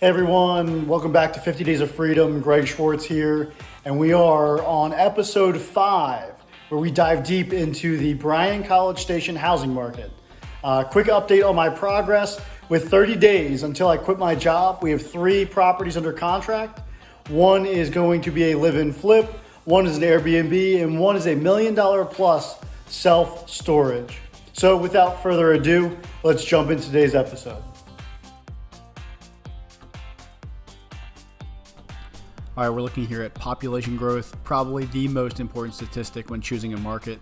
Hey everyone, welcome back to 50 Days of Freedom. Greg Schwartz here, and we are on episode 5, where we dive deep into the Bryan College Station housing market. Quick update on my progress. With 30 days until I quit my job, we have 3 properties under contract. One is going to be a live-in flip, one is an Airbnb, and one is $1 million plus self-storage. So without further ado, let's jump into today's episode. All right, we're looking here at population growth, probably the most important statistic when choosing a market.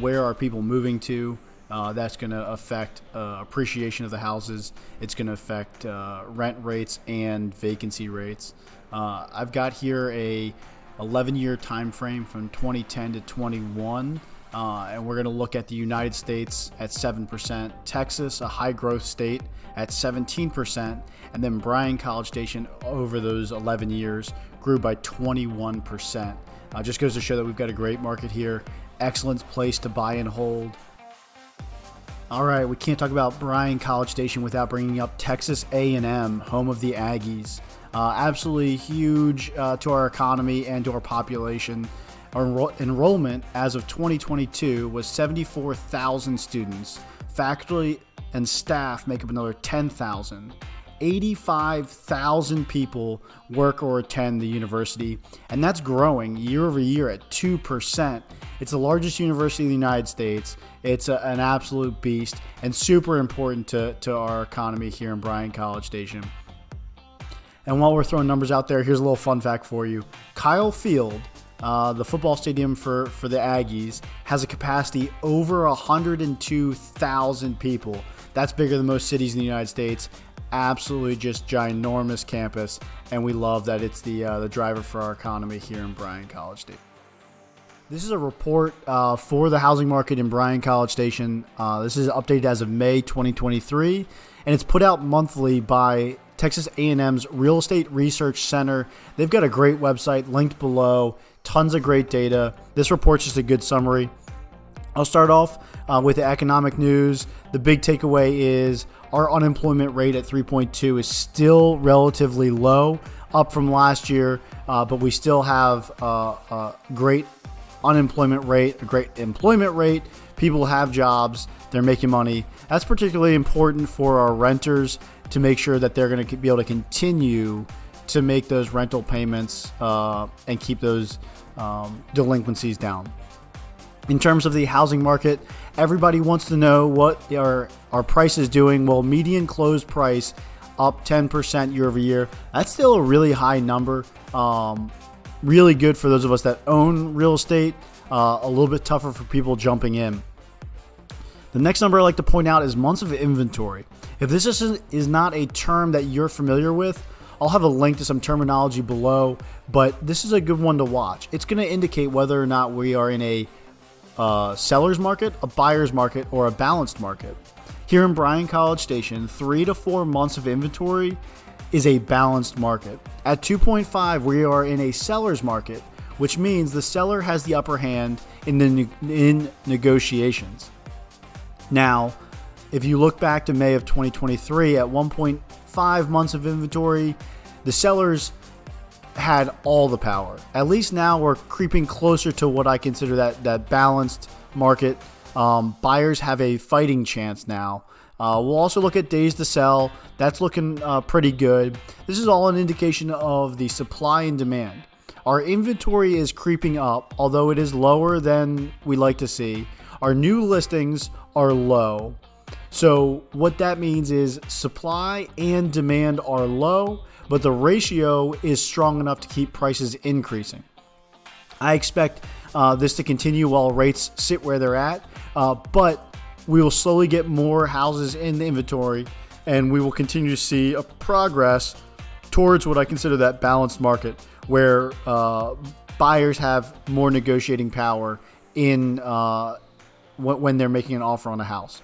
Where are people moving to? That's going to affect appreciation of the houses. It's going to affect rent rates and vacancy rates. I've got here a 11-year time frame from 2010 to 21, and we're going to look at the United States at 7%, Texas, a high growth state, at 17%, and then Bryan College Station over those 11 years grew by 21%. Just goes to show that we've got a great market here. Excellent place to buy and hold. All right, we can't talk about Bryan College Station without bringing up Texas A&M, home of the Aggies. Absolutely huge to our economy and to our population. Our enrollment as of 2022 was 74,000 students. Faculty and staff make up another 10,000. 85,000 people work or attend the university, and that's growing year over year at 2%. It's the largest university in the United States. It's an absolute beast and super important to our economy here in Bryan College Station. And while we're throwing numbers out there, here's a little fun fact for you. Kyle Field, the football stadium for the Aggies, has a capacity over 102,000 people. That's bigger than most cities in the United States. Absolutely just ginormous campus, and we love that it's the driver for our economy here in Bryan College Station. This is a report for the housing market in Bryan College Station. This is updated as of May 2023, and it's put out monthly by Texas A&M's Real Estate Research Center. They've got a great website linked below, tons of great data. This report's just a good summary. I'll start off with the economic news. The big takeaway is our unemployment rate at 3.2 is still relatively low, up from last year, but we still have a great unemployment rate, a great employment rate. People have jobs, they're making money. That's particularly important for our renters to make sure that they're going to be able to continue to make those rental payments and keep those delinquencies down. In terms of the housing market, everybody wants to know what our price is doing. Well, median closed price up 10% year over year. That's still a really high number. Really good for those of us that own real estate. A little bit tougher for people jumping in. The next number I like to point out is months of inventory. If this is not a term that you're familiar with, I'll have a link to some terminology below, but this is a good one to watch. It's going to indicate whether or not we are in a seller's market, a buyer's market, or a balanced market. Here in Bryan College Station, 3 to 4 months of inventory is a balanced market. At 2.5, we are in a seller's market, which means the seller has the upper hand in negotiations. Now, if you look back to May of 2023, at 1.5 months of inventory, the sellers had all the power. At least now we're creeping closer to what I consider that balanced market. Buyers have a fighting chance now. We'll also look at days to sell. That's looking pretty good. This is all an indication of the supply and demand. Our inventory is creeping up, although it is lower than we like to see. Our new listings are low. So what that means is supply and demand are low, but the ratio is strong enough to keep prices increasing. I expect this to continue while rates sit where they're at, but we will slowly get more houses in the inventory, and we will continue to see a progress towards what I consider that balanced market, where buyers have more negotiating power in when they're making an offer on a house.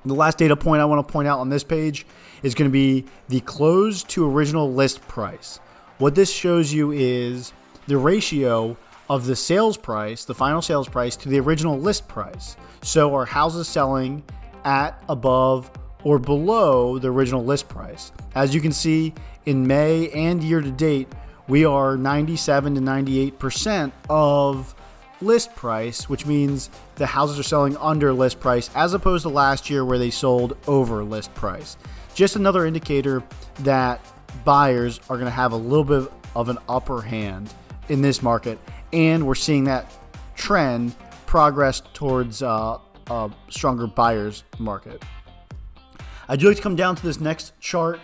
The last data point I want to point out on this page is going to be the close to original list price. What this shows you is the ratio of the sales price, the final sales price, to the original list price. So are houses selling at, above, or below the original list price? As you can see in May and year to date, we are 97 to 98% of list price, which means the houses are selling under list price as opposed to last year where they sold over list price. Just another indicator that buyers are going to have a little bit of an upper hand in this market, and we're seeing that trend progress towards a stronger buyer's market. I do like to come down to this next chart.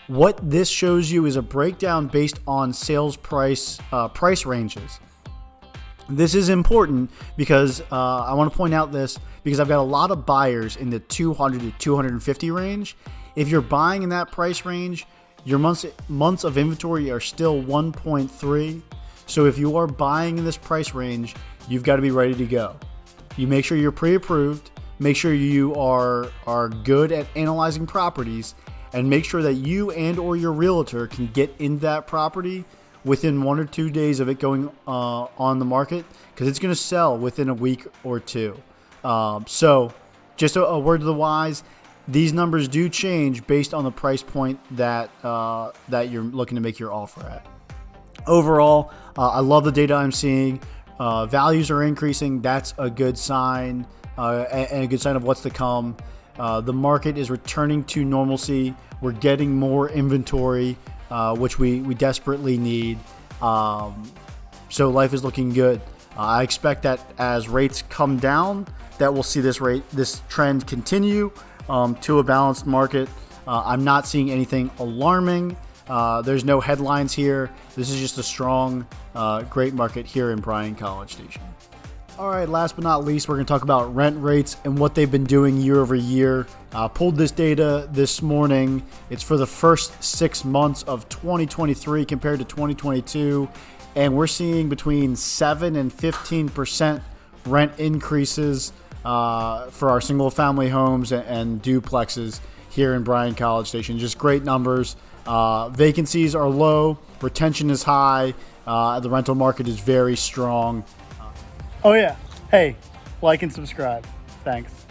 What this shows you is a breakdown based on sales price ranges. This is important because I want to point out this because I've got a lot of buyers in the 200 to 250 range. If you're buying in that price range, your months of inventory are still 1.3. So if you are buying in this price range, you've got to be ready to go. You make sure you're pre-approved, make sure you are good at analyzing properties, and make sure that you and or your realtor can get into that property within 1 or 2 days of it going on the market, because it's going to sell within a week or two. So just a word to the wise, these numbers do change based on the price point that you're looking to make your offer at. Overall, I love the data I'm seeing. Values are increasing. That's a good sign, and a good sign of what's to come. The market is returning to normalcy. We're getting more inventory, which we desperately need. So life is looking good. I expect that as rates come down, that we'll see this trend continue to a balanced market. I'm not seeing anything alarming. There's no headlines here. This is just a strong, great market here in Bryan College Station. All right, last but not least, we're going to talk about rent rates and what they've been doing year over year. Pulled this data this morning. It's for the first 6 months of 2023 compared to 2022. And we're seeing between 7 and 15% rent increases for our single family homes and duplexes here in Bryan College Station. Just great numbers. Vacancies are low. Retention is high. The rental market is very strong. Oh yeah. Hey, like and subscribe. Thanks.